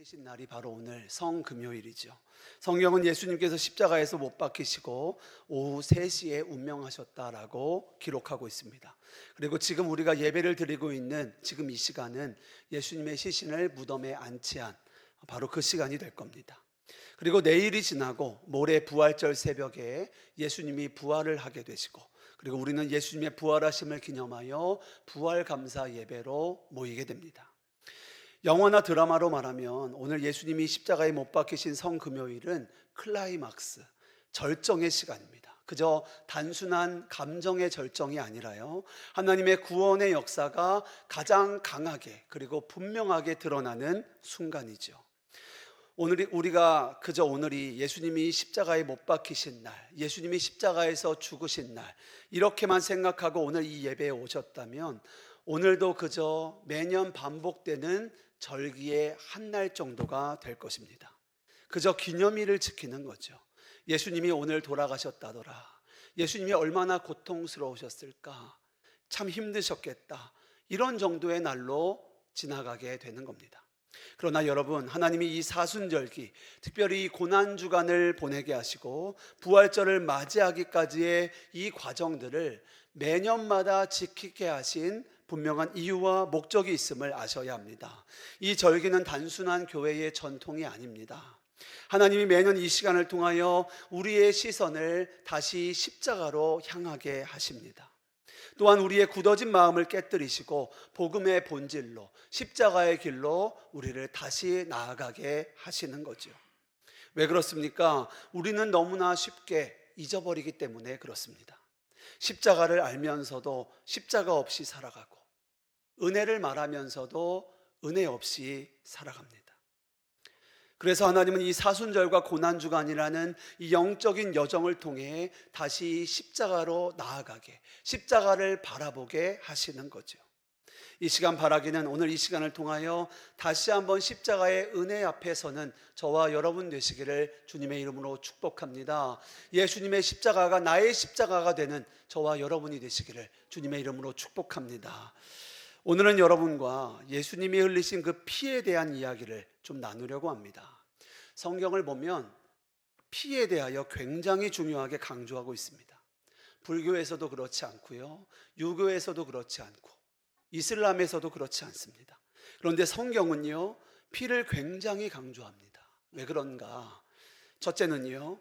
계신 날이 바로 오늘 성금요일이죠. 성경은 예수님께서 십자가에서 못 박히시고 오후 3시에 운명하셨다라고 기록하고 있습니다. 그리고 지금 우리가 예배를 드리고 있는 지금 이 시간은 예수님의 시신을 무덤에 안치한 바로 그 시간이 될 겁니다. 그리고 내일이 지나고 모레 부활절 새벽에 예수님이 부활을 하게 되시고, 그리고 우리는 예수님의 부활하심을 기념하여 부활 감사 예배로 모이게 됩니다. 영화나 드라마로 말하면 오늘 예수님이 십자가에 못 박히신 성금요일은 클라이막스, 절정의 시간입니다. 그저 단순한 감정의 절정이 아니라요, 하나님의 구원의 역사가 가장 강하게 그리고 분명하게 드러나는 순간이죠. 우리가 그저 오늘이 예수님이 십자가에 못 박히신 날, 예수님이 십자가에서 죽으신 날, 이렇게만 생각하고 오늘 이 예배에 오셨다면 오늘도 그저 매년 반복되는 절기의 한 날 정도가 될 것입니다. 그저 기념일을 지키는 거죠. 예수님이 오늘 돌아가셨다더라, 예수님이 얼마나 고통스러우셨을까, 참 힘드셨겠다, 이런 정도의 날로 지나가게 되는 겁니다. 그러나 여러분, 하나님이 이 사순절기, 특별히 이 고난주간을 보내게 하시고 부활절을 맞이하기까지의 이 과정들을 매년마다 지키게 하신 분명한 이유와 목적이 있음을 아셔야 합니다. 이 절기는 단순한 교회의 전통이 아닙니다. 하나님이 매년 이 시간을 통하여 우리의 시선을 다시 십자가로 향하게 하십니다. 또한 우리의 굳어진 마음을 깨뜨리시고 복음의 본질로, 십자가의 길로 우리를 다시 나아가게 하시는 거죠. 왜 그렇습니까? 우리는 너무나 쉽게 잊어버리기 때문에 그렇습니다. 십자가를 알면서도 십자가 없이 살아가고, 은혜를 말하면서도 은혜 없이 살아갑니다. 그래서 하나님은 이 사순절과 고난주간이라는 이 영적인 여정을 통해 다시 십자가로 나아가게, 십자가를 바라보게 하시는 거죠. 이 시간 바라기는 오늘 이 시간을 통하여 다시 한번 십자가의 은혜 앞에 서는 저와 여러분 되시기를 주님의 이름으로 축복합니다. 예수님의 십자가가 나의 십자가가 되는 저와 여러분이 되시기를 주님의 이름으로 축복합니다. 오늘은 여러분과 예수님이 흘리신 그 피에 대한 이야기를 좀 나누려고 합니다. 성경을 보면 피에 대하여 굉장히 중요하게 강조하고 있습니다. 불교에서도 그렇지 않고요, 유교에서도 그렇지 않고, 이슬람에서도 그렇지 않습니다. 그런데 성경은요, 피를 굉장히 강조합니다. 왜 그런가? 첫째는요,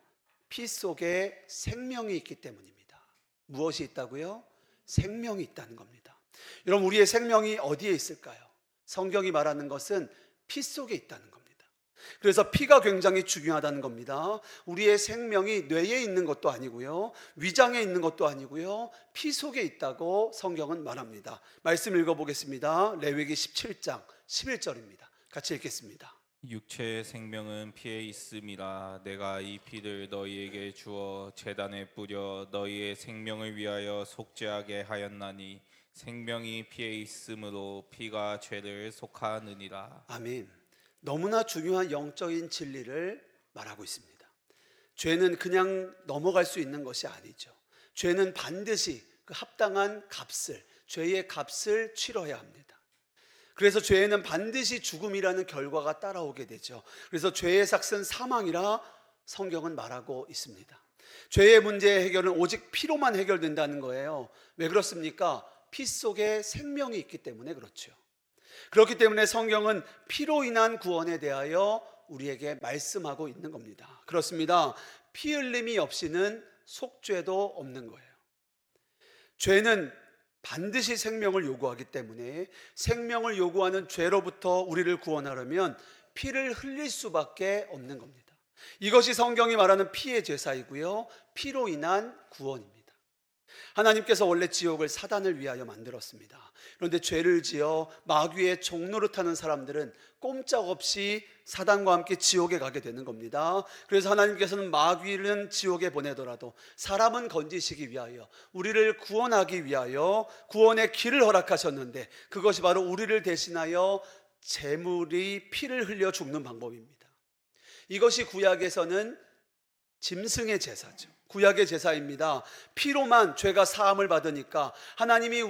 피 속에 생명이 있기 때문입니다. 무엇이 있다고요? 생명이 있다는 겁니다. 여러분, 우리의 생명이 어디에 있을까요? 성경이 말하는 것은 피 속에 있다는 겁니다. 그래서 피가 굉장히 중요하다는 겁니다. 우리의 생명이 뇌에 있는 것도 아니고요, 위장에 있는 것도 아니고요, 피 속에 있다고 성경은 말합니다. 말씀 읽어보겠습니다. 레위기 17장 11절입니다. 같이 읽겠습니다. 육체의 생명은 피에 있음이라. 내가 이 피를 너희에게 주어 제단에 뿌려 너희의 생명을 위하여 속죄하게 하였나니 생명이 피에 있으므로 피가 죄를 속하느니라. 아멘. 너무나 중요한 영적인 진리를 말하고 있습니다. 죄는 그냥 넘어갈 수 있는 것이 아니죠. 죄는 반드시 그 합당한 값을, 죄의 값을 치러야 합니다. 그래서 죄에는 반드시 죽음이라는 결과가 따라오게 되죠. 그래서 죄의 삭은 사망이라 성경은 말하고 있습니다. 죄의 문제의 해결은 오직 피로만 해결된다는 거예요. 왜 그렇습니까? 피 속에 생명이 있기 때문에 그렇죠. 그렇기 때문에 성경은 피로 인한 구원에 대하여 우리에게 말씀하고 있는 겁니다. 그렇습니다. 피 흘림이 없이는 속죄도 없는 거예요. 죄는 반드시 생명을 요구하기 때문에 생명을 요구하는 죄로부터 우리를 구원하려면 피를 흘릴 수밖에 없는 겁니다. 이것이 성경이 말하는 피의 제사이고요, 피로 인한 구원입니다. 하나님께서 원래 지옥을 사단을 위하여 만들었습니다. 그런데 죄를 지어 마귀의 종노릇하는 사람들은 꼼짝없이 사단과 함께 지옥에 가게 되는 겁니다. 그래서 하나님께서는 마귀는 지옥에 보내더라도 사람은 건지시기 위하여, 우리를 구원하기 위하여 구원의 길을 허락하셨는데, 그것이 바로 우리를 대신하여 제물이 피를 흘려 죽는 방법입니다. 이것이 구약에서는 짐승의 제사죠. 구약의 제사입니다. 피로만 죄가 사함을 받으니까 하나님이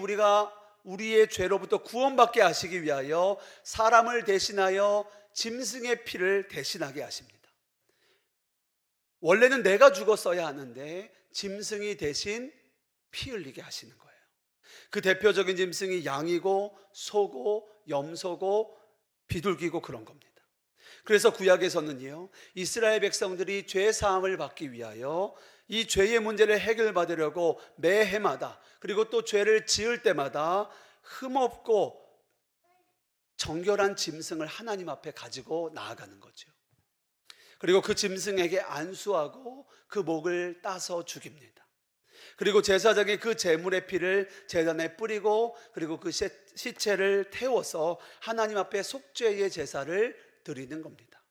우리의 죄로부터 구원받게 하시기 위하여 사람을 대신하여 짐승의 피를 대신하게 하십니다. 원래는 내가 죽었어야 하는데 짐승이 대신 피 흘리게 하시는 거예요. 그 대표적인 짐승이 양이고 소고 염소고 비둘기고 그런 겁니다. 그래서 구약에서는요, 이스라엘 백성들이 죄 사함을 받기 위하여 이 죄의 문제를 해결받으려고 매 해마다, 그리고 또 죄를 지을 때마다 흠없고 정결한 짐승을 하나님 앞에 가지고 나아가는 거죠. 그리고 그 짐승에게 안수하고 그 목을 따서 죽입니다. 그리고 제사장이 그 제물의 피를 제단에 뿌리고, 그리고 그 시체를 태워서 하나님 앞에 속죄의 제사를 드리는 겁니다.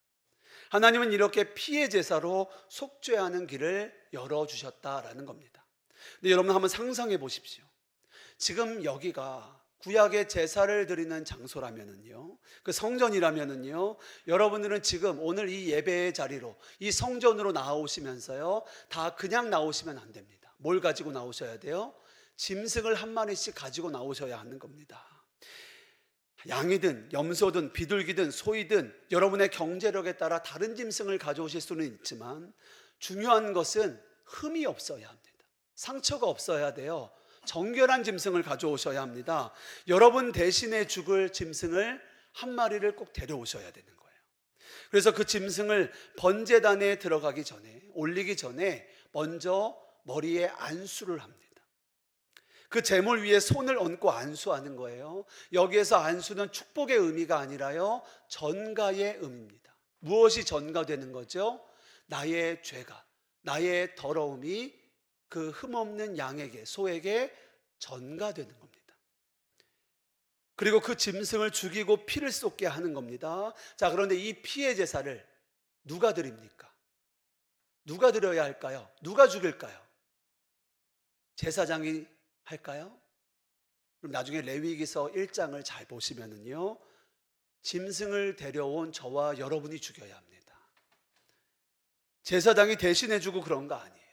하나님은 이렇게 피의 제사로 속죄하는 길을 열어주셨다라는 겁니다. 근데 여러분 한번 상상해 보십시오. 지금 여기가 구약의 제사를 드리는 장소라면은요, 그 성전이라면은요, 여러분들은 지금 오늘 이 예배의 자리로, 이 성전으로 나오시면서요, 다 그냥 나오시면 안 됩니다. 뭘 가지고 나오셔야 돼요? 짐승을 한 마리씩 가지고 나오셔야 하는 겁니다. 양이든 염소든 비둘기든 소이든 여러분의 경제력에 따라 다른 짐승을 가져오실 수는 있지만, 중요한 것은 흠이 없어야 합니다. 상처가 없어야 돼요. 정결한 짐승을 가져오셔야 합니다. 여러분 대신에 죽을 짐승을 한 마리를 꼭 데려오셔야 되는 거예요. 그래서 그 짐승을 번제단에 들어가기 전에, 올리기 전에 먼저 머리에 안수를 합니다. 그 제물 위에 손을 얹고 안수하는 거예요. 여기에서 안수는 축복의 의미가 아니라요, 전가의 의미입니다. 무엇이 전가되는 거죠? 나의 죄가, 나의 더러움이 그 흠없는 양에게, 소에게 전가되는 겁니다. 그리고 그 짐승을 죽이고 피를 쏟게 하는 겁니다. 자, 그런데 이 피의 제사를 누가 드립니까? 누가 드려야 할까요? 누가 죽일까요? 제사장이 할까요? 그럼 나중에 레위기서 1장을 잘 보시면은요, 짐승을 데려온 저와 여러분이 죽여야 합니다. 제사장이 대신해 주고 그런 거 아니에요.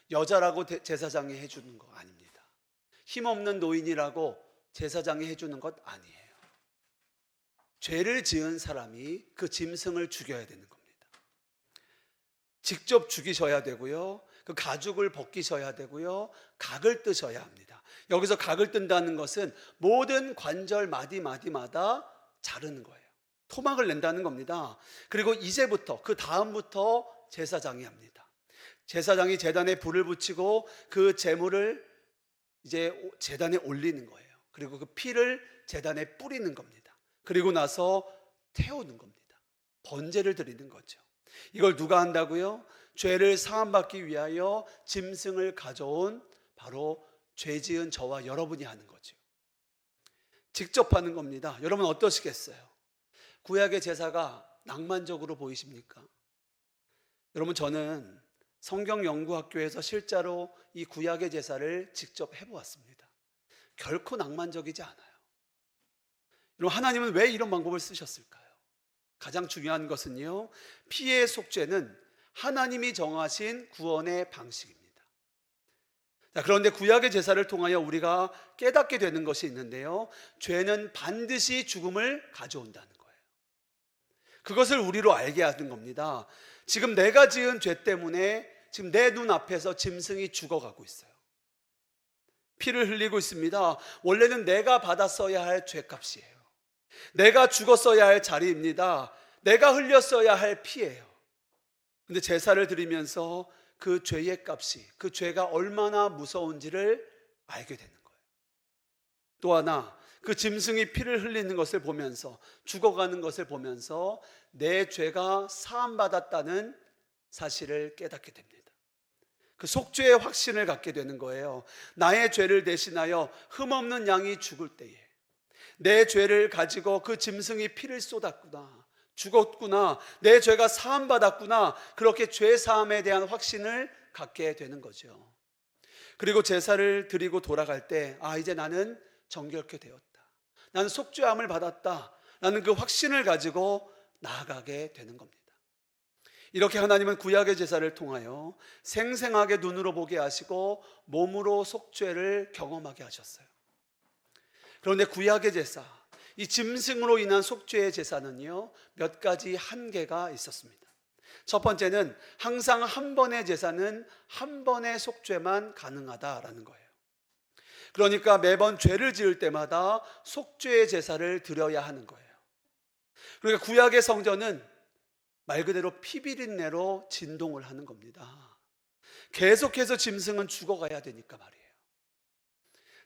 여자라고 제사장이 해주는 거 아닙니다. 힘없는 노인이라고 제사장이 해주는 것 아니에요. 죄를 지은 사람이 그 짐승을 죽여야 되는 겁니다. 직접 죽이셔야 되고요, 그 가죽을 벗기셔야 되고요, 각을 뜨셔야 합니다. 여기서 각을 뜬다는 것은 모든 관절 마디마디마다 자르는 거예요. 토막을 낸다는 겁니다. 그리고 이제부터, 그 다음부터 제사장이 합니다. 제사장이 제단에 불을 붙이고 그 제물을 이제 제단에 올리는 거예요. 그리고 그 피를 제단에 뿌리는 겁니다. 그리고 나서 태우는 겁니다. 번제를 드리는 거죠. 이걸 누가 한다고요? 죄를 사함받기 위하여 짐승을 가져온 바로 죄 지은 저와 여러분이 하는 거죠. 직접 하는 겁니다. 여러분 어떠시겠어요? 구약의 제사가 낭만적으로 보이십니까? 여러분, 저는 성경연구학교에서 실제로 이 구약의 제사를 직접 해보았습니다. 결코 낭만적이지 않아요. 여러분, 하나님은 왜 이런 방법을 쓰셨을까요? 가장 중요한 것은요, 피의 속죄는 하나님이 정하신 구원의 방식입니다. 자, 그런데 구약의 제사를 통하여 우리가 깨닫게 되는 것이 있는데요, 죄는 반드시 죽음을 가져온다는 거예요. 그것을 우리로 알게 하는 겁니다. 지금 내가 지은 죄 때문에 지금 내 눈앞에서 짐승이 죽어가고 있어요. 피를 흘리고 있습니다. 원래는 내가 받았어야 할 죄값이에요. 내가 죽었어야 할 자리입니다. 내가 흘렸어야 할 피예요. 근데 제사를 드리면서 그 죄의 값이, 그 죄가 얼마나 무서운지를 알게 되는 거예요. 또 하나, 그 짐승이 피를 흘리는 것을 보면서, 죽어가는 것을 보면서 내 죄가 사함받았다는 사실을 깨닫게 됩니다. 그 속죄의 확신을 갖게 되는 거예요. 나의 죄를 대신하여 흠없는 양이 죽을 때에 내 죄를 가지고 그 짐승이 피를 쏟았구나, 죽었구나, 내 죄가 사함받았구나, 그렇게 죄 사함에 대한 확신을 갖게 되는 거죠. 그리고 제사를 드리고 돌아갈 때, 아, 이제 나는 정결케 되었다, 나는 속죄함을 받았다, 라는 그 확신을 가지고 나아가게 되는 겁니다. 이렇게 하나님은 구약의 제사를 통하여 생생하게 눈으로 보게 하시고 몸으로 속죄를 경험하게 하셨어요. 그런데 구약의 제사, 이 짐승으로 인한 속죄의 제사는요, 몇 가지 한계가 있었습니다. 첫 번째는 항상 한 번의 제사는 한 번의 속죄만 가능하다라는 거예요. 그러니까 매번 죄를 지을 때마다 속죄의 제사를 드려야 하는 거예요. 그러니까 구약의 성전은 말 그대로 피비린내로 진동을 하는 겁니다. 계속해서 짐승은 죽어가야 되니까 말이에요.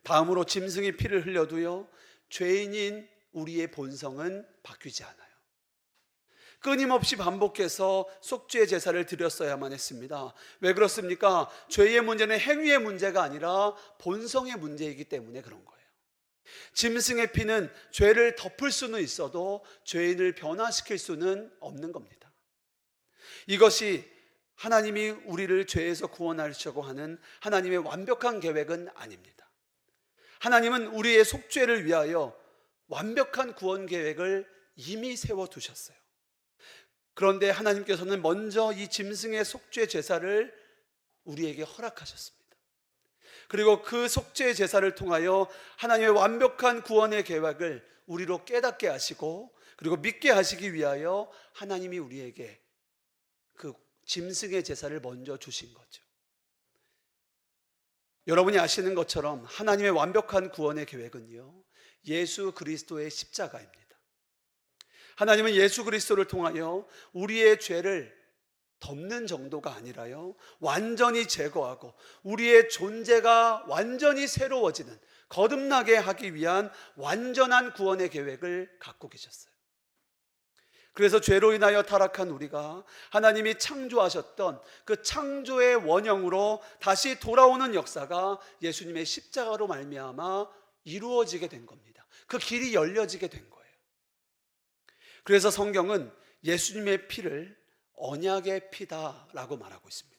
다음으로 짐승이 피를 흘려도요, 죄인인 우리의 본성은 바뀌지 않아요. 끊임없이 반복해서 속죄의 제사를 드렸어야만 했습니다. 왜 그렇습니까? 죄의 문제는 행위의 문제가 아니라 본성의 문제이기 때문에 그런 거예요. 짐승의 피는 죄를 덮을 수는 있어도 죄인을 변화시킬 수는 없는 겁니다. 이것이 하나님이 우리를 죄에서 구원하려고 하는 하나님의 완벽한 계획은 아닙니다. 하나님은 우리의 속죄를 위하여 완벽한 구원 계획을 이미 세워두셨어요. 그런데 하나님께서는 먼저 이 짐승의 속죄 제사를 우리에게 허락하셨습니다. 그리고 그 속죄 제사를 통하여 하나님의 완벽한 구원의 계획을 우리로 깨닫게 하시고 그리고 믿게 하시기 위하여 하나님이 우리에게 그 짐승의 제사를 먼저 주신 거죠. 여러분이 아시는 것처럼 하나님의 완벽한 구원의 계획은요, 예수 그리스도의 십자가입니다. 하나님은 예수 그리스도를 통하여 우리의 죄를 덮는 정도가 아니라요, 완전히 제거하고 우리의 존재가 완전히 새로워지는, 거듭나게 하기 위한 완전한 구원의 계획을 갖고 계셨어요. 그래서 죄로 인하여 타락한 우리가 하나님이 창조하셨던 그 창조의 원형으로 다시 돌아오는 역사가 예수님의 십자가로 말미암아 이루어지게 된 겁니다. 그 길이 열려지게 된 거예요. 그래서 성경은 예수님의 피를 언약의 피다라고 말하고 있습니다.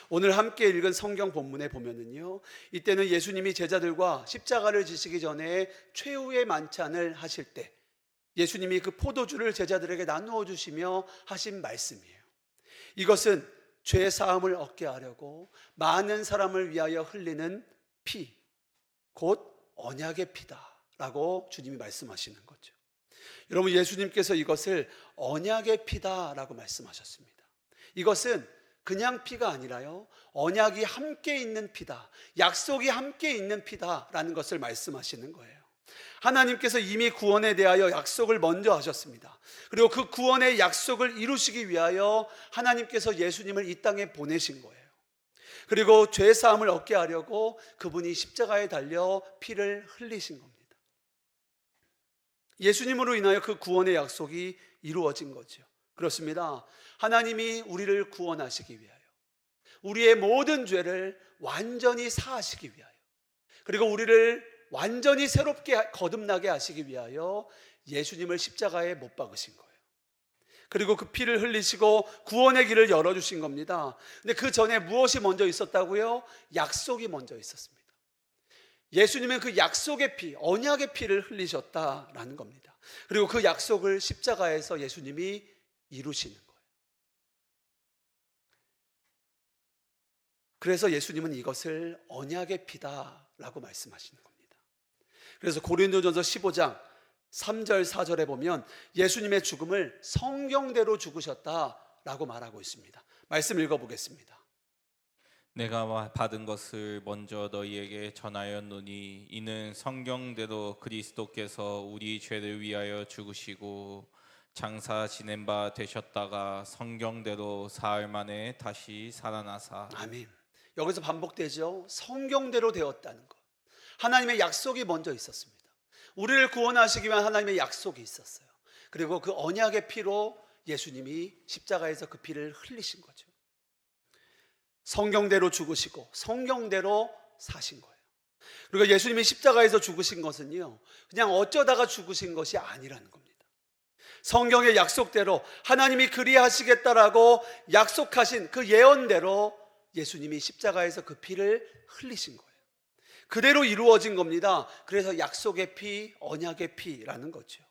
오늘 함께 읽은 성경 본문에 보면은요, 이때는 예수님이 제자들과 십자가를 지시기 전에 최후의 만찬을 하실 때 예수님이 그 포도주를 제자들에게 나누어 주시며 하신 말씀이에요. 이것은 죄 사함을 얻게 하려고 많은 사람을 위하여 흘리는 피, 곧 언약의 피다라고 주님이 말씀하시는 거죠. 여러분, 예수님께서 이것을 언약의 피다라고 말씀하셨습니다. 이것은 그냥 피가 아니라요, 언약이 함께 있는 피다, 약속이 함께 있는 피다라는 것을 말씀하시는 거예요. 하나님께서 이미 구원에 대하여 약속을 먼저 하셨습니다. 그리고 그 구원의 약속을 이루시기 위하여 하나님께서 예수님을 이 땅에 보내신 거예요. 그리고 죄 사함을 얻게 하려고 그분이 십자가에 달려 피를 흘리신 겁니다. 예수님으로 인하여 그 구원의 약속이 이루어진 거죠. 그렇습니다. 하나님이 우리를 구원하시기 위하여, 우리의 모든 죄를 완전히 사하시기 위하여, 그리고 우리를 완전히 새롭게 거듭나게 하시기 위하여 예수님을 십자가에 못 박으신 거예요. 그리고 그 피를 흘리시고 구원의 길을 열어주신 겁니다. 근데 그 전에 무엇이 먼저 있었다고요? 약속이 먼저 있었습니다. 예수님은 그 약속의 피, 언약의 피를 흘리셨다라는 겁니다. 그리고 그 약속을 십자가에서 예수님이 이루시는 거예요. 그래서 예수님은 이것을 언약의 피다라고 말씀하시는 겁니다. 그래서 고린도전서 15장 3절 4절에 보면 예수님의 죽음을 성경대로 죽으셨다라고 말하고 있습니다. 말씀 읽어보겠습니다. 내가 받은 것을 먼저 너희에게 전하였노니 이는 성경대로 그리스도께서 우리 죄를 위하여 죽으시고 장사 지낸 바 되셨다가 성경대로 사흘 만에 다시 살아나사. 아멘. 여기서 반복되죠. 성경대로 되었다는 것. 하나님의 약속이 먼저 있었습니다. 우리를 구원하시기 위한 하나님의 약속이 있었어요. 그리고 그 언약의 피로 예수님이 십자가에서 그 피를 흘리신 거죠. 성경대로 죽으시고 성경대로 사신 거예요. 그리고 예수님이 십자가에서 죽으신 것은요, 그냥 어쩌다가 죽으신 것이 아니라는 겁니다. 성경의 약속대로 하나님이 그리하시겠다라고 약속하신 그 예언대로 예수님이 십자가에서 그 피를 흘리신 거예요. 그대로 이루어진 겁니다. 그래서 약속의 피, 언약의 피라는 거죠.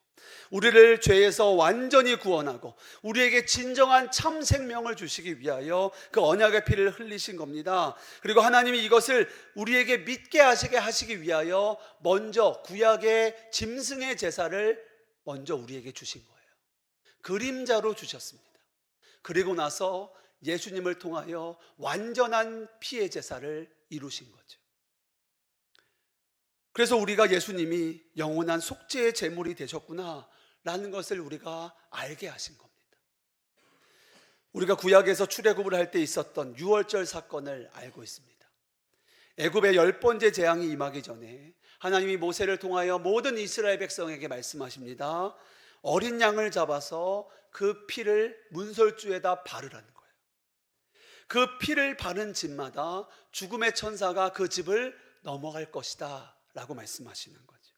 우리를 죄에서 완전히 구원하고 우리에게 진정한 참 생명을 주시기 위하여 그 언약의 피를 흘리신 겁니다. 그리고 하나님이 이것을 우리에게 믿게 하시기 위하여 먼저 구약의 짐승의 제사를 먼저 우리에게 주신 거예요. 그림자로 주셨습니다. 그리고 나서 예수님을 통하여 완전한 피의 제사를 이루신 거죠. 그래서 우리가 예수님이 영원한 속죄의 제물이 되셨구나 라는 것을 우리가 알게 하신 겁니다. 우리가 구약에서 출애굽을 할 때 있었던 유월절 사건을 알고 있습니다. 애굽의 10번째 재앙이 임하기 전에 하나님이 모세를 통하여 모든 이스라엘 백성에게 말씀하십니다. 어린 양을 잡아서 그 피를 문설주에다 바르라는 거예요. 그 피를 바른 집마다 죽음의 천사가 그 집을 넘어갈 것이다 라고 말씀하시는 거죠.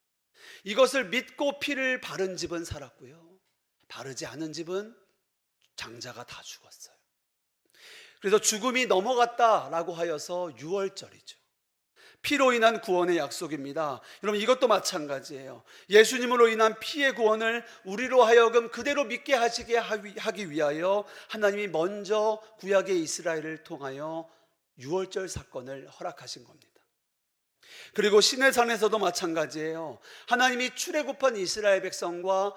이것을 믿고 피를 바른 집은 살았고요, 바르지 않은 집은 장자가 다 죽었어요. 그래서 죽음이 넘어갔다라고 하여서 유월절이죠. 피로 인한 구원의 약속입니다. 여러분, 이것도 마찬가지예요. 예수님으로 인한 피의 구원을 우리로 하여금 그대로 믿게 하기 위하여 하나님이 먼저 구약의 이스라엘을 통하여 유월절 사건을 허락하신 겁니다. 그리고 시내산에서도 마찬가지예요. 하나님이 출애굽한 이스라엘 백성과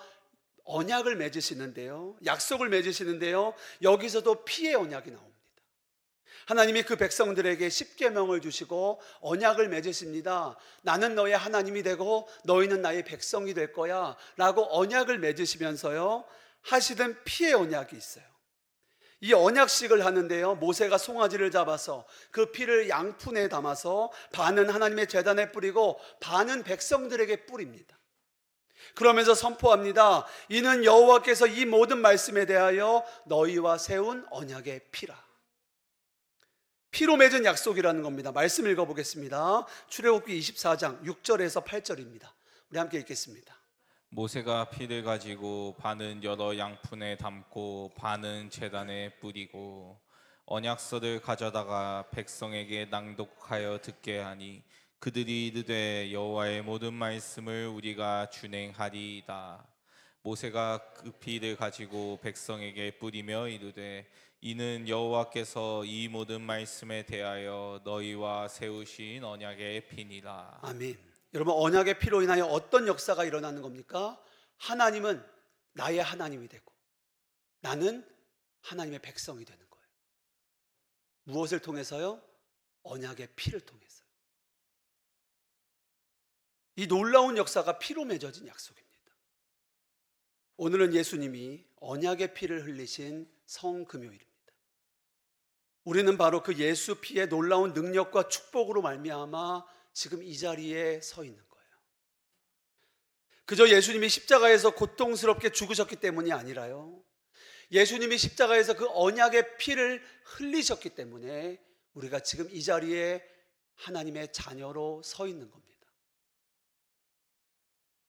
언약을 맺으시는데요, 약속을 맺으시는데요, 여기서도 피의 언약이 나옵니다. 하나님이 그 백성들에게 십계명을 주시고 언약을 맺으십니다. 나는 너의 하나님이 되고 너희는 나의 백성이 될 거야 라고 언약을 맺으시면서요 하시던 피의 언약이 있어요. 이 언약식을 하는데요, 모세가 송아지를 잡아서 그 피를 양푼에 담아서 반은 하나님의 제단에 뿌리고 반은 백성들에게 뿌립니다. 그러면서 선포합니다. 이는 여호와께서 이 모든 말씀에 대하여 너희와 세운 언약의 피라. 피로 맺은 약속이라는 겁니다. 말씀 읽어보겠습니다. 출애굽기 24장 6절에서 8절입니다. 우리 함께 읽겠습니다. 모세가 피를 가지고 반은 여러 양푼에 담고 반은 제단에 뿌리고 언약서를 가져다가 백성에게 낭독하여 듣게 하니 그들이 이르되 여호와의 모든 말씀을 우리가 준행하리이다. 모세가 그 피를 가지고 백성에게 뿌리며 이르되 이는 여호와께서 이 모든 말씀에 대하여 너희와 세우신 언약의 피니라. 아멘. 여러분, 언약의 피로 인하여 어떤 역사가 일어나는 겁니까? 하나님은 나의 하나님이 되고 나는 하나님의 백성이 되는 거예요. 무엇을 통해서요? 언약의 피를 통해서요. 이 놀라운 역사가 피로 맺어진 약속입니다. 오늘은 예수님이 언약의 피를 흘리신 성금요일입니다. 우리는 바로 그 예수 피의 놀라운 능력과 축복으로 말미암아 지금 이 자리에 서 있는 거예요. 그저 예수님이 십자가에서 고통스럽게 죽으셨기 때문이 아니라요, 예수님이 십자가에서 그 언약의 피를 흘리셨기 때문에 우리가 지금 이 자리에 하나님의 자녀로 서 있는 겁니다.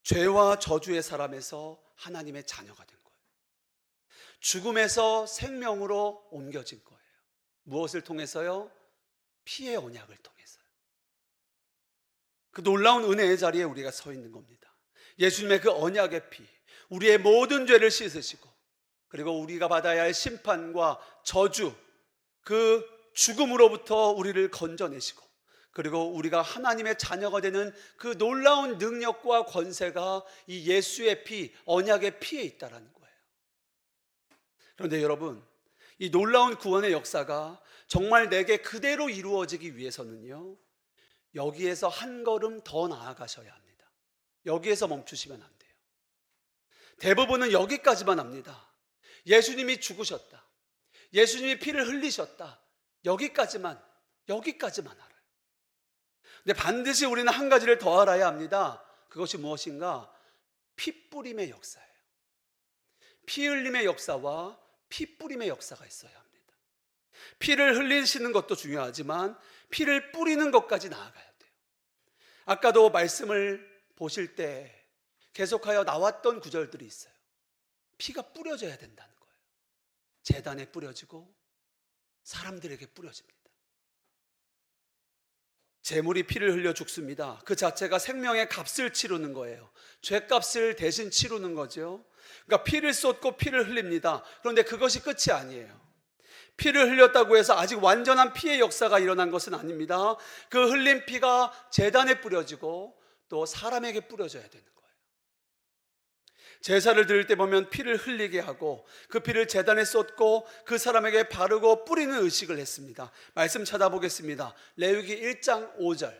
죄와 저주의 사람에서 하나님의 자녀가 된 거예요. 죽음에서 생명으로 옮겨진 거예요. 무엇을 통해서요? 피의 언약을 통해서요. 그 놀라운 은혜의 자리에 우리가 서 있는 겁니다. 예수님의 그 언약의 피, 우리의 모든 죄를 씻으시고 그리고 우리가 받아야 할 심판과 저주, 그 죽음으로부터 우리를 건져내시고 그리고 우리가 하나님의 자녀가 되는 그 놀라운 능력과 권세가 이 예수의 피, 언약의 피에 있다는 거예요. 그런데 여러분, 이 놀라운 구원의 역사가 정말 내게 그대로 이루어지기 위해서는요, 여기에서 한 걸음 더 나아가셔야 합니다. 여기에서 멈추시면 안 돼요. 대부분은 여기까지만 합니다. 예수님이 죽으셨다, 예수님이 피를 흘리셨다, 여기까지만 알아요. 근데 반드시 우리는 한 가지를 더 알아야 합니다. 그것이 무엇인가? 피 뿌림의 역사예요. 피 흘림의 역사와 피 뿌림의 역사가 있어야 합니다. 피를 흘리시는 것도 중요하지만 피를 뿌리는 것까지 나아가야 돼요. 아까도 말씀을 보실 때 계속하여 나왔던 구절들이 있어요. 피가 뿌려져야 된다는 거예요. 제단에 뿌려지고 사람들에게 뿌려집니다. 재물이 피를 흘려 죽습니다. 그 자체가 생명의 값을 치르는 거예요. 죄값을 대신 치르는 거죠. 그러니까 피를 쏟고 피를 흘립니다. 그런데 그것이 끝이 아니에요. 피를 흘렸다고 해서 아직 완전한 피의 역사가 일어난 것은 아닙니다. 그 흘린 피가 제단에 뿌려지고 또 사람에게 뿌려져야 되는 거예요. 제사를 드릴 때 보면 피를 흘리게 하고 그 피를 제단에 쏟고 그 사람에게 바르고 뿌리는 의식을 했습니다. 말씀 찾아보겠습니다. 레위기 1장 5절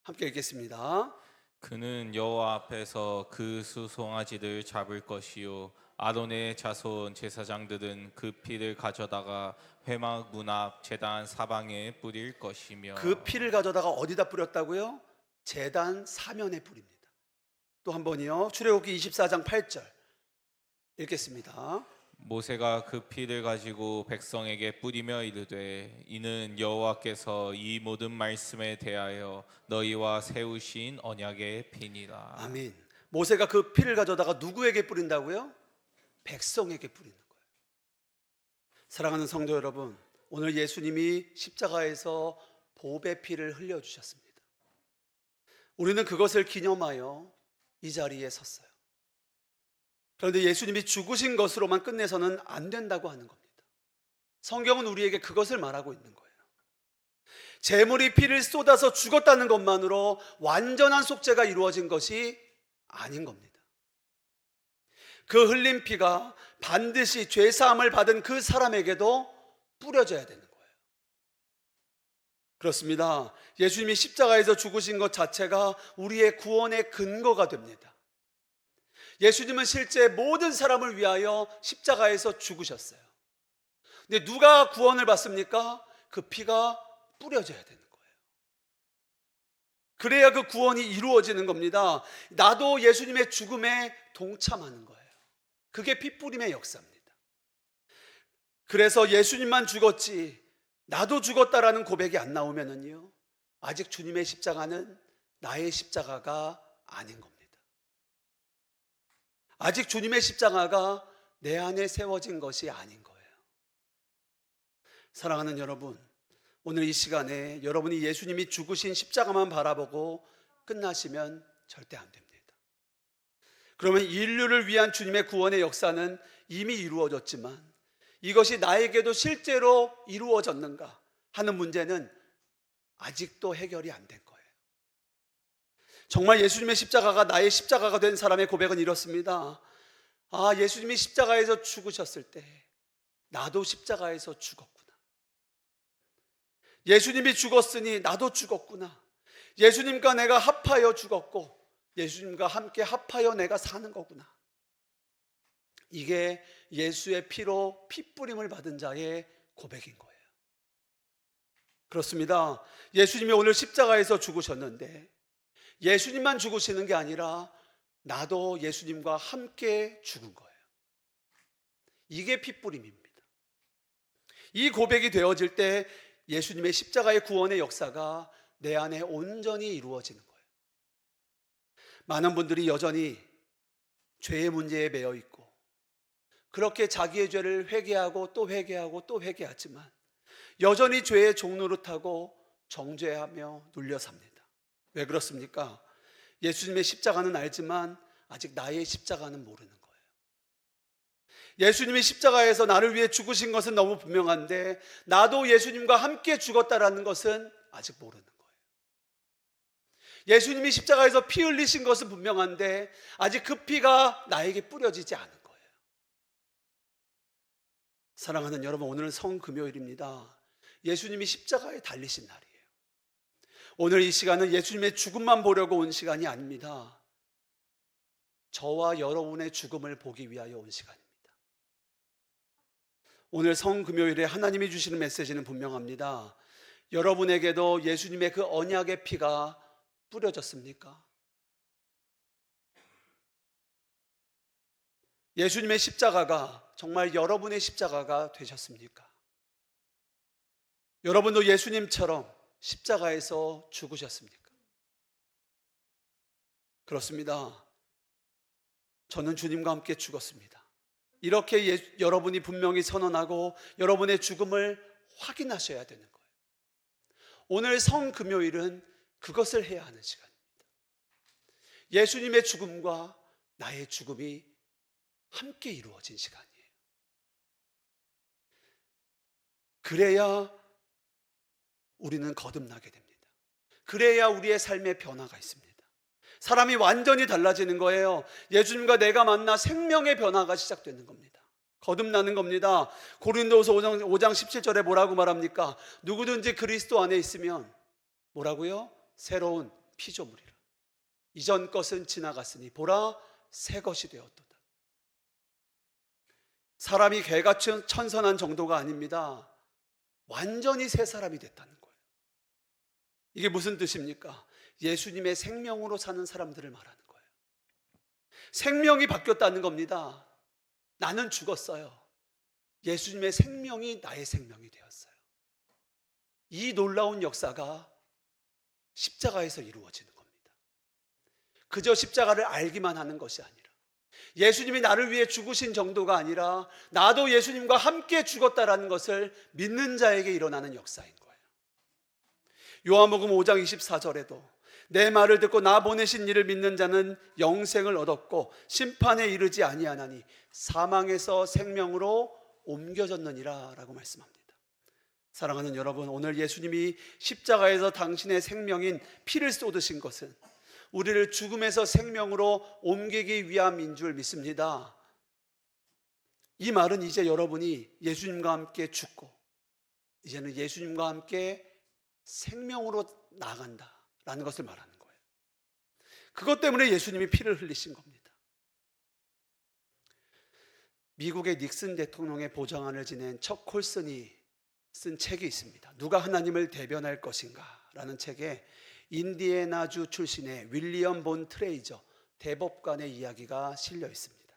함께 읽겠습니다. 그는 여호와 앞에서 그 수송아지를 잡을 것이요 아론의 자손 제사장들은 그 피를 가져다가 회막 문 앞 제단 사방에 뿌릴 것이며. 그 피를 가져다가 어디다 뿌렸다고요? 제단 사면에 뿌립니다. 또 한 번이요. 출애굽기 24장 8절 읽겠습니다. 모세가 그 피를 가지고 백성에게 뿌리며 이르되 이는 여호와께서 이 모든 말씀에 대하여 너희와 세우신 언약의 피니라. 아멘. 모세가 그 피를 가져다가 누구에게 뿌린다고요? 백성에게 뿌리는 거예요. 사랑하는 성도 여러분, 오늘 예수님이 십자가에서 보배 피를 흘려주셨습니다. 우리는 그것을 기념하여 이 자리에 섰어요. 그런데 예수님이 죽으신 것으로만 끝내서는 안 된다고 하는 겁니다. 성경은 우리에게 그것을 말하고 있는 거예요. 재물이 피를 쏟아서 죽었다는 것만으로 완전한 속죄가 이루어진 것이 아닌 겁니다. 그 흘린 피가 반드시 죄사함을 받은 그 사람에게도 뿌려져야 되는 거예요. 그렇습니다. 예수님이 십자가에서 죽으신 것 자체가 우리의 구원의 근거가 됩니다. 예수님은 실제 모든 사람을 위하여 십자가에서 죽으셨어요. 근데 누가 구원을 받습니까? 그 피가 뿌려져야 되는 거예요. 그래야 그 구원이 이루어지는 겁니다. 나도 예수님의 죽음에 동참하는 거예요. 그게 피 뿌림의 역사입니다. 그래서 예수님만 죽었지 나도 죽었다라는 고백이 안 나오면은요, 아직 주님의 십자가는 나의 십자가가 아닌 겁니다. 아직 주님의 십자가가 내 안에 세워진 것이 아닌 거예요. 사랑하는 여러분, 오늘 이 시간에 여러분이 예수님이 죽으신 십자가만 바라보고 끝나시면 절대 안 됩니다. 그러면 인류를 위한 주님의 구원의 역사는 이미 이루어졌지만 이것이 나에게도 실제로 이루어졌는가 하는 문제는 아직도 해결이 안 된 거예요. 정말 예수님의 십자가가 나의 십자가가 된 사람의 고백은 이렇습니다. 아, 예수님이 십자가에서 죽으셨을 때 나도 십자가에서 죽었구나. 예수님이 죽었으니 나도 죽었구나. 예수님과 내가 합하여 죽었고 예수님과 함께 합하여 내가 사는 거구나. 이게 예수의 피로 피뿌림을 받은 자의 고백인 거예요. 그렇습니다. 예수님이 오늘 십자가에서 죽으셨는데 예수님만 죽으시는 게 아니라 나도 예수님과 함께 죽은 거예요. 이게 피뿌림입니다. 이 고백이 되어질 때 예수님의 십자가의 구원의 역사가 내 안에 온전히 이루어지는 거예요. 많은 분들이 여전히 죄의 문제에 매여 있고 그렇게 자기의 죄를 회개하고 또 회개하고 또 회개하지만 여전히 죄의 종노릇하고 정죄하며 눌려 삽니다. 왜 그렇습니까? 예수님의 십자가는 알지만 아직 나의 십자가는 모르는 거예요. 예수님이 십자가에서 나를 위해 죽으신 것은 너무 분명한데 나도 예수님과 함께 죽었다라는 것은 아직 모르는 거예요. 예수님이 십자가에서 피 흘리신 것은 분명한데 아직 그 피가 나에게 뿌려지지 않은 거예요. 사랑하는 여러분, 오늘은 성금요일입니다. 예수님이 십자가에 달리신 날이에요. 오늘 이 시간은 예수님의 죽음만 보려고 온 시간이 아닙니다. 저와 여러분의 죽음을 보기 위하여 온 시간입니다. 오늘 성금요일에 하나님이 주시는 메시지는 분명합니다. 여러분에게도 예수님의 그 언약의 피가 뿌려졌습니까? 예수님의 십자가가 정말 여러분의 십자가가 되셨습니까? 여러분도 예수님처럼 십자가에서 죽으셨습니까? 그렇습니다. 저는 주님과 함께 죽었습니다. 이렇게 여러분이 분명히 선언하고 여러분의 죽음을 확인하셔야 되는 거예요. 오늘 성금요일은 그것을 해야 하는 시간입니다. 예수님의 죽음과 나의 죽음이 함께 이루어진 시간이에요. 그래야 우리는 거듭나게 됩니다. 그래야 우리의 삶의 변화가 있습니다. 사람이 완전히 달라지는 거예요. 예수님과 내가 만나 생명의 변화가 시작되는 겁니다. 거듭나는 겁니다. 고린도후서 5장 17절에 뭐라고 말합니까? 누구든지 그리스도 안에 있으면 뭐라고요? 새로운 피조물이라. 이전 것은 지나갔으니 보라 새 것이 되었도다. 사람이 개같이 천선한 정도가 아닙니다. 완전히 새 사람이 됐다는 거예요. 이게 무슨 뜻입니까? 예수님의 생명으로 사는 사람들을 말하는 거예요. 생명이 바뀌었다는 겁니다. 나는 죽었어요. 예수님의 생명이 나의 생명이 되었어요. 이 놀라운 역사가 십자가에서 이루어지는 겁니다. 그저 십자가를 알기만 하는 것이 아니라 예수님이 나를 위해 죽으신 정도가 아니라 나도 예수님과 함께 죽었다라는 것을 믿는 자에게 일어나는 역사인 거예요. 요한복음 5장 24절에도 내 말을 듣고 나 보내신 이를 믿는 자는 영생을 얻었고 심판에 이르지 아니하나니 사망에서 생명으로 옮겨졌느니라 라고 말씀합니다. 사랑하는 여러분, 오늘 예수님이 십자가에서 당신의 생명인 피를 쏟으신 것은 우리를 죽음에서 생명으로 옮기기 위함인 줄 믿습니다. 이 말은 이제 여러분이 예수님과 함께 죽고 이제는 예수님과 함께 생명으로 나아간다라는 것을 말하는 거예요. 그것 때문에 예수님이 피를 흘리신 겁니다. 미국의 닉슨 대통령의 보좌관을 지낸 척 콜슨이 쓴 책이 있습니다. 누가 하나님을 대변할 것인가 라는 책에 인디애나주 출신의 윌리엄 본 트레이저 대법관의 이야기가 실려 있습니다.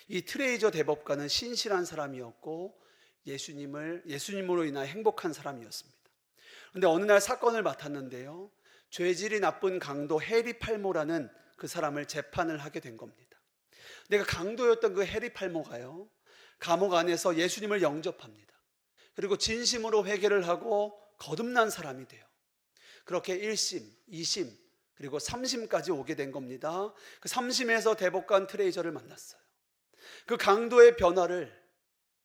이 트레이저 대법관은 신실한 사람이었고 예수님으로 인한 행복한 사람이었습니다. 그런데 어느 날 사건을 맡았는데요, 죄질이 나쁜 강도 해리 팔모라는 그 사람을 재판을 하게 된 겁니다. 내가 강도였던 그 해리 팔모가요, 감옥 안에서 예수님을 영접합니다. 그리고 진심으로 회개를 하고 거듭난 사람이 돼요. 그렇게 1심, 2심, 그리고 3심까지 오게 된 겁니다. 그 3심에서 대법관 트레이저를 만났어요. 그 강도의 변화를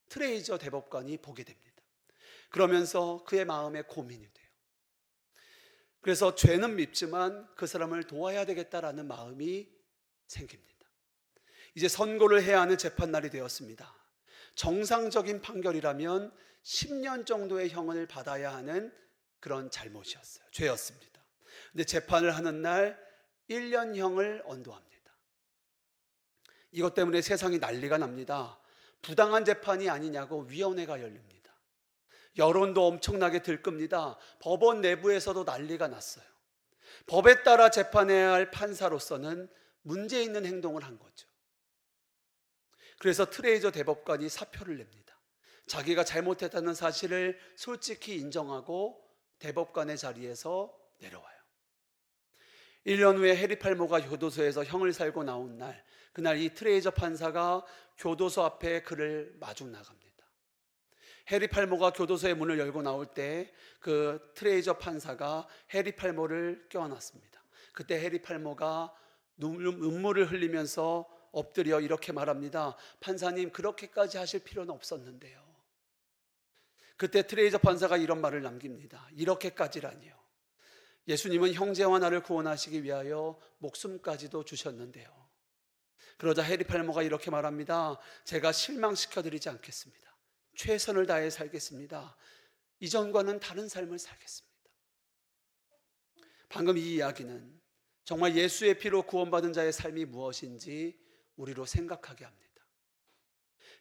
트레이저 대법관이 보게 됩니다. 그러면서 그의 마음에 고민이 돼요. 그래서 죄는 밉지만 그 사람을 도와야 되겠다라는 마음이 생깁니다. 이제 선고를 해야 하는 재판날이 되었습니다. 정상적인 판결이라면 10년 정도의 형을 받아야 하는 그런 잘못이었어요. 죄였습니다. 근데 재판을 하는 날 1년형을 언도합니다. 이것 때문에 세상이 난리가 납니다. 부당한 재판이 아니냐고 위원회가 열립니다. 여론도 엄청나게 들끕니다. 법원 내부에서도 난리가 났어요. 법에 따라 재판해야 할 판사로서는 문제 있는 행동을 한 거죠. 그래서 트레이저 대법관이 사표를 냅니다. 자기가 잘못했다는 사실을 솔직히 인정하고 대법관의 자리에서 내려와요. 1년 후에 해리 팔모가 교도소에서 형을 살고 나온 날, 그날 이 트레이저 판사가 교도소 앞에 그를 마주 나갑니다. 해리 팔모가 교도소의 문을 열고 나올 때 그 트레이저 판사가 해리 팔모를 껴안았습니다. 그때 해리 팔모가 눈물을 흘리면서 엎드려 이렇게 말합니다. 판사님, 그렇게까지 하실 필요는 없었는데요. 그때 트레이저 판사가 이런 말을 남깁니다. 이렇게까지라니요. 예수님은 형제와 나를 구원하시기 위하여 목숨까지도 주셨는데요. 그러자 해리 팔모가 이렇게 말합니다. 제가 실망시켜드리지 않겠습니다. 최선을 다해 살겠습니다. 이전과는 다른 삶을 살겠습니다. 방금 이 이야기는 정말 예수의 피로 구원받은 자의 삶이 무엇인지 우리로 생각하게 합니다.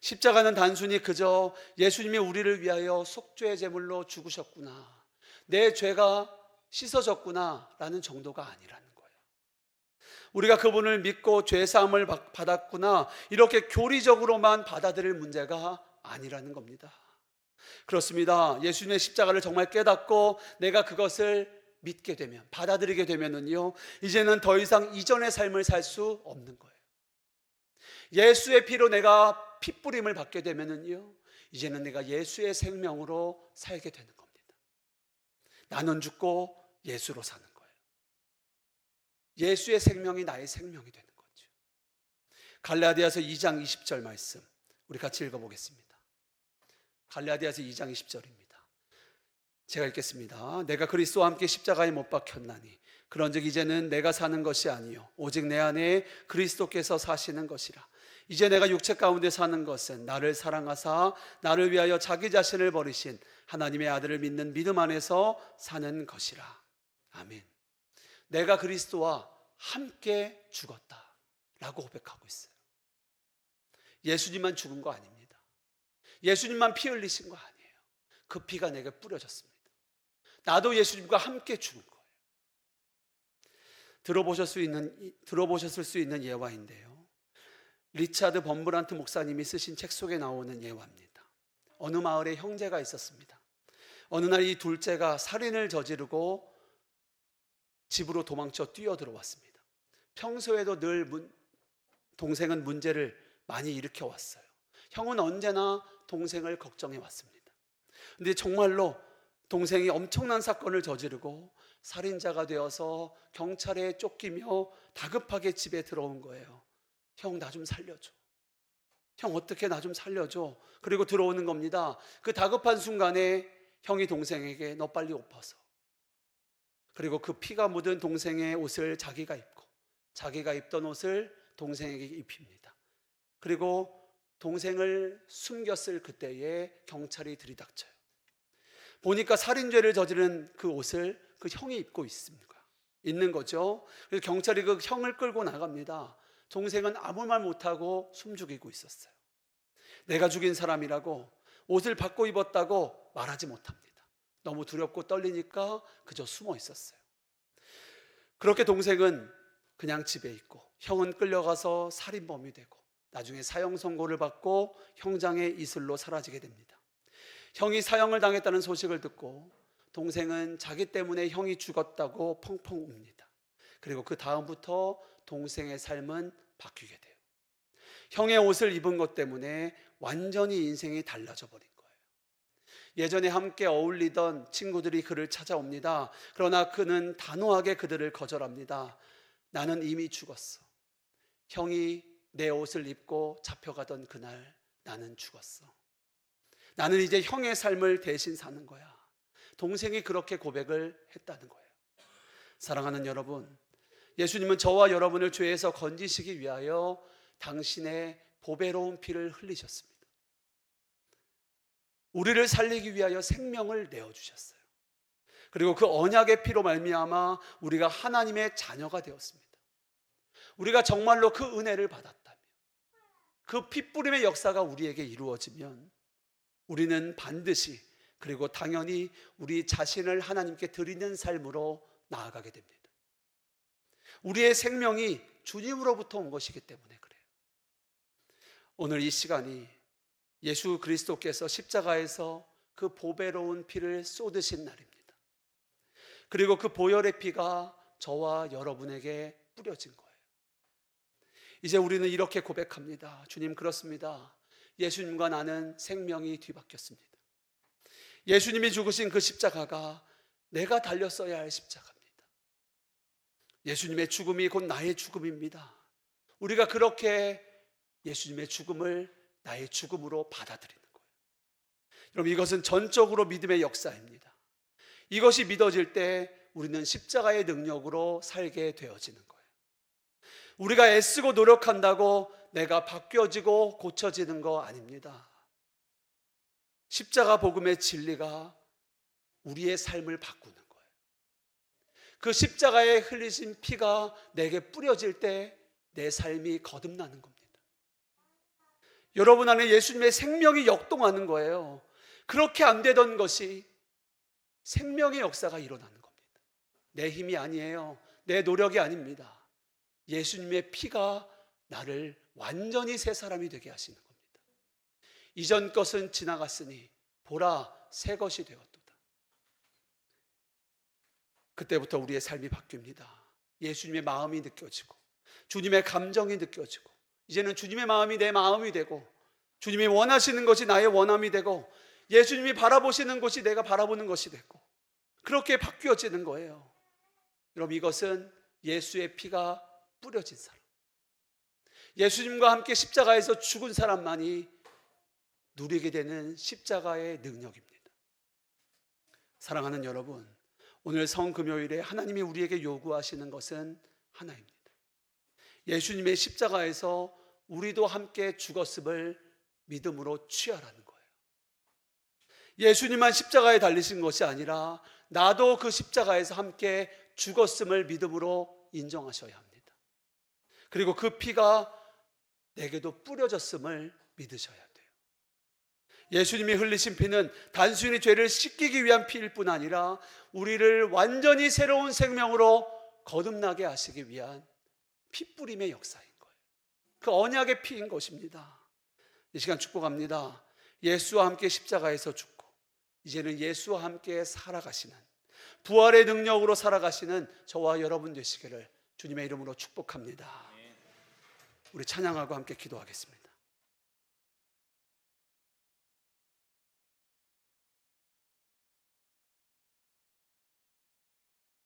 십자가는 단순히 그저 예수님이 우리를 위하여 속죄의 제물로 죽으셨구나, 내 죄가 씻어졌구나 라는 정도가 아니라는 거예요. 우리가 그분을 믿고 죄사함을 받았구나, 이렇게 교리적으로만 받아들일 문제가 아니라는 겁니다. 그렇습니다. 예수님의 십자가를 정말 깨닫고 내가 그것을 믿게 되면, 받아들이게 되면은요, 이제는 더 이상 이전의 삶을 살 수 없는 거예요. 예수의 피로 내가 핏부림을 받게 되면은요, 이제는 내가 예수의 생명으로 살게 되는 겁니다. 나는 죽고 예수로 사는 거예요. 예수의 생명이 나의 생명이 되는 거죠. 갈라디아서 2장 20절 말씀 우리 같이 읽어보겠습니다. 갈라디아서 2장 20절입니다. 제가 읽겠습니다. 내가 그리스도와 함께 십자가에 못 박혔나니 그런즉 이제는 내가 사는 것이 아니요 오직 내 안에 그리스도께서 사시는 것이라. 이제 내가 육체 가운데 사는 것은 나를 사랑하사 나를 위하여 자기 자신을 버리신 하나님의 아들을 믿는 믿음 안에서 사는 것이라. 아멘. 내가 그리스도와 함께 죽었다라고 고백하고 있어요. 예수님만 죽은 거 아닙니다. 예수님만 피 흘리신 거 아니에요. 그 피가 내게 뿌려졌습니다. 나도 예수님과 함께 죽은 거예요. 들어보셨을 수 있는 예화인데요. 리차드 범브란트 목사님이 쓰신 책 속에 나오는 예화입니다. 어느 마을에 형제가 있었습니다. 어느 날 이 둘째가 살인을 저지르고 집으로 도망쳐 뛰어들어왔습니다. 평소에도 늘 동생은 문제를 많이 일으켜 왔어요. 형은 언제나 동생을 걱정해 왔습니다. 근데 정말로 동생이 엄청난 사건을 저지르고 살인자가 되어서 경찰에 쫓기며 다급하게 집에 들어온 거예요. 형, 나 좀 살려줘. 형, 어떻게 나 좀 살려줘. 그리고 들어오는 겁니다. 그 다급한 순간에 형이 동생에게 너 빨리 옷 벗어. 그리고 그 피가 묻은 동생의 옷을 자기가 입고 자기가 입던 옷을 동생에게 입힙니다. 그리고 동생을 숨겼을 그때에 경찰이 들이닥쳐요. 보니까 살인죄를 저지른 그 옷을 그 형이 입고 있는 거죠. 그래서 경찰이 그 형을 끌고 나갑니다. 동생은 아무 말 못하고 숨죽이고 있었어요. 내가 죽인 사람이라고 옷을 바꿔 입었다고 말하지 못합니다. 너무 두렵고 떨리니까 그저 숨어 있었어요. 그렇게 동생은 그냥 집에 있고 형은 끌려가서 살인범이 되고 나중에 사형 선고를 받고 형장의 이슬로 사라지게 됩니다. 형이 사형을 당했다는 소식을 듣고 동생은 자기 때문에 형이 죽었다고 펑펑 웁니다. 그리고 그 다음부터 동생의 삶은 바뀌게 돼요. 형의 옷을 입은 것 때문에 완전히 인생이 달라져 버린 거예요. 예전에 함께 어울리던 친구들이 그를 찾아옵니다. 그러나 그는 단호하게 그들을 거절합니다. 나는 이미 죽었어. 형이 내 옷을 입고 잡혀가던 그날 나는 죽었어. 나는 이제 형의 삶을 대신 사는 거야. 동생이 그렇게 고백을 했다는 거예요. 사랑하는 여러분, 예수님은 저와 여러분을 죄에서 건지시기 위하여 당신의 보배로운 피를 흘리셨습니다. 우리를 살리기 위하여 생명을 내어주셨어요. 그리고 그 언약의 피로 말미암아 우리가 하나님의 자녀가 되었습니다. 우리가 정말로 그 은혜를 받았다면, 그 피뿌림의 역사가 우리에게 이루어지면 우리는 반드시, 그리고 당연히 우리 자신을 하나님께 드리는 삶으로 나아가게 됩니다. 우리의 생명이 주님으로부터 온 것이기 때문에 그래요. 오늘 이 시간이 예수 그리스도께서 십자가에서 그 보배로운 피를 쏟으신 날입니다. 그리고 그 보혈의 피가 저와 여러분에게 뿌려진 거예요. 이제 우리는 이렇게 고백합니다. 주님, 그렇습니다. 예수님과 나는 생명이 뒤바뀌었습니다. 예수님이 죽으신 그 십자가가 내가 달렸어야 할 십자가입니다. 예수님의 죽음이 곧 나의 죽음입니다. 우리가 그렇게 예수님의 죽음을 나의 죽음으로 받아들이는 거예요. 여러분, 이것은 전적으로 믿음의 역사입니다. 이것이 믿어질 때 우리는 십자가의 능력으로 살게 되어지는 거예요. 우리가 애쓰고 노력한다고 내가 바뀌어지고 고쳐지는 거 아닙니다. 십자가 복음의 진리가 우리의 삶을 바꾸는 거예요. 그 십자가에 흘리신 피가 내게 뿌려질 때 내 삶이 거듭나는 겁니다. 여러분 안에 예수님의 생명이 역동하는 거예요. 그렇게 안 되던 것이 생명의 역사가 일어나는 겁니다. 내 힘이 아니에요. 내 노력이 아닙니다. 예수님의 피가 나를 완전히 새 사람이 되게 하시는 겁니다. 이전 것은 지나갔으니 보라, 새 것이 되었도다. 그때부터 우리의 삶이 바뀝니다. 예수님의 마음이 느껴지고 주님의 감정이 느껴지고 이제는 주님의 마음이 내 마음이 되고 주님이 원하시는 것이 나의 원함이 되고 예수님이 바라보시는 것이 내가 바라보는 것이 되고 그렇게 바뀌어지는 거예요. 여러분, 이것은 예수의 피가 뿌려진 사람, 예수님과 함께 십자가에서 죽은 사람만이 누리게 되는 십자가의 능력입니다. 사랑하는 여러분, 오늘 성금요일에 하나님이 우리에게 요구하시는 것은 하나입니다. 예수님의 십자가에서 우리도 함께 죽었음을 믿음으로 취하라는 거예요. 예수님만 십자가에 달리신 것이 아니라 나도 그 십자가에서 함께 죽었음을 믿음으로 인정하셔야 합니다. 그리고 그 피가 내게도 뿌려졌음을 믿으셔야 돼요. 예수님이 흘리신 피는 단순히 죄를 씻기기 위한 피일 뿐 아니라 우리를 완전히 새로운 생명으로 거듭나게 하시기 위한 피뿌림의 역사인 거예요. 그 언약의 피인 것입니다. 이 시간 축복합니다. 예수와 함께 십자가에서 죽고 이제는 예수와 함께 살아가시는, 부활의 능력으로 살아가시는 저와 여러분 되시기를 주님의 이름으로 축복합니다. 우리 찬양하고 함께 기도하겠습니다.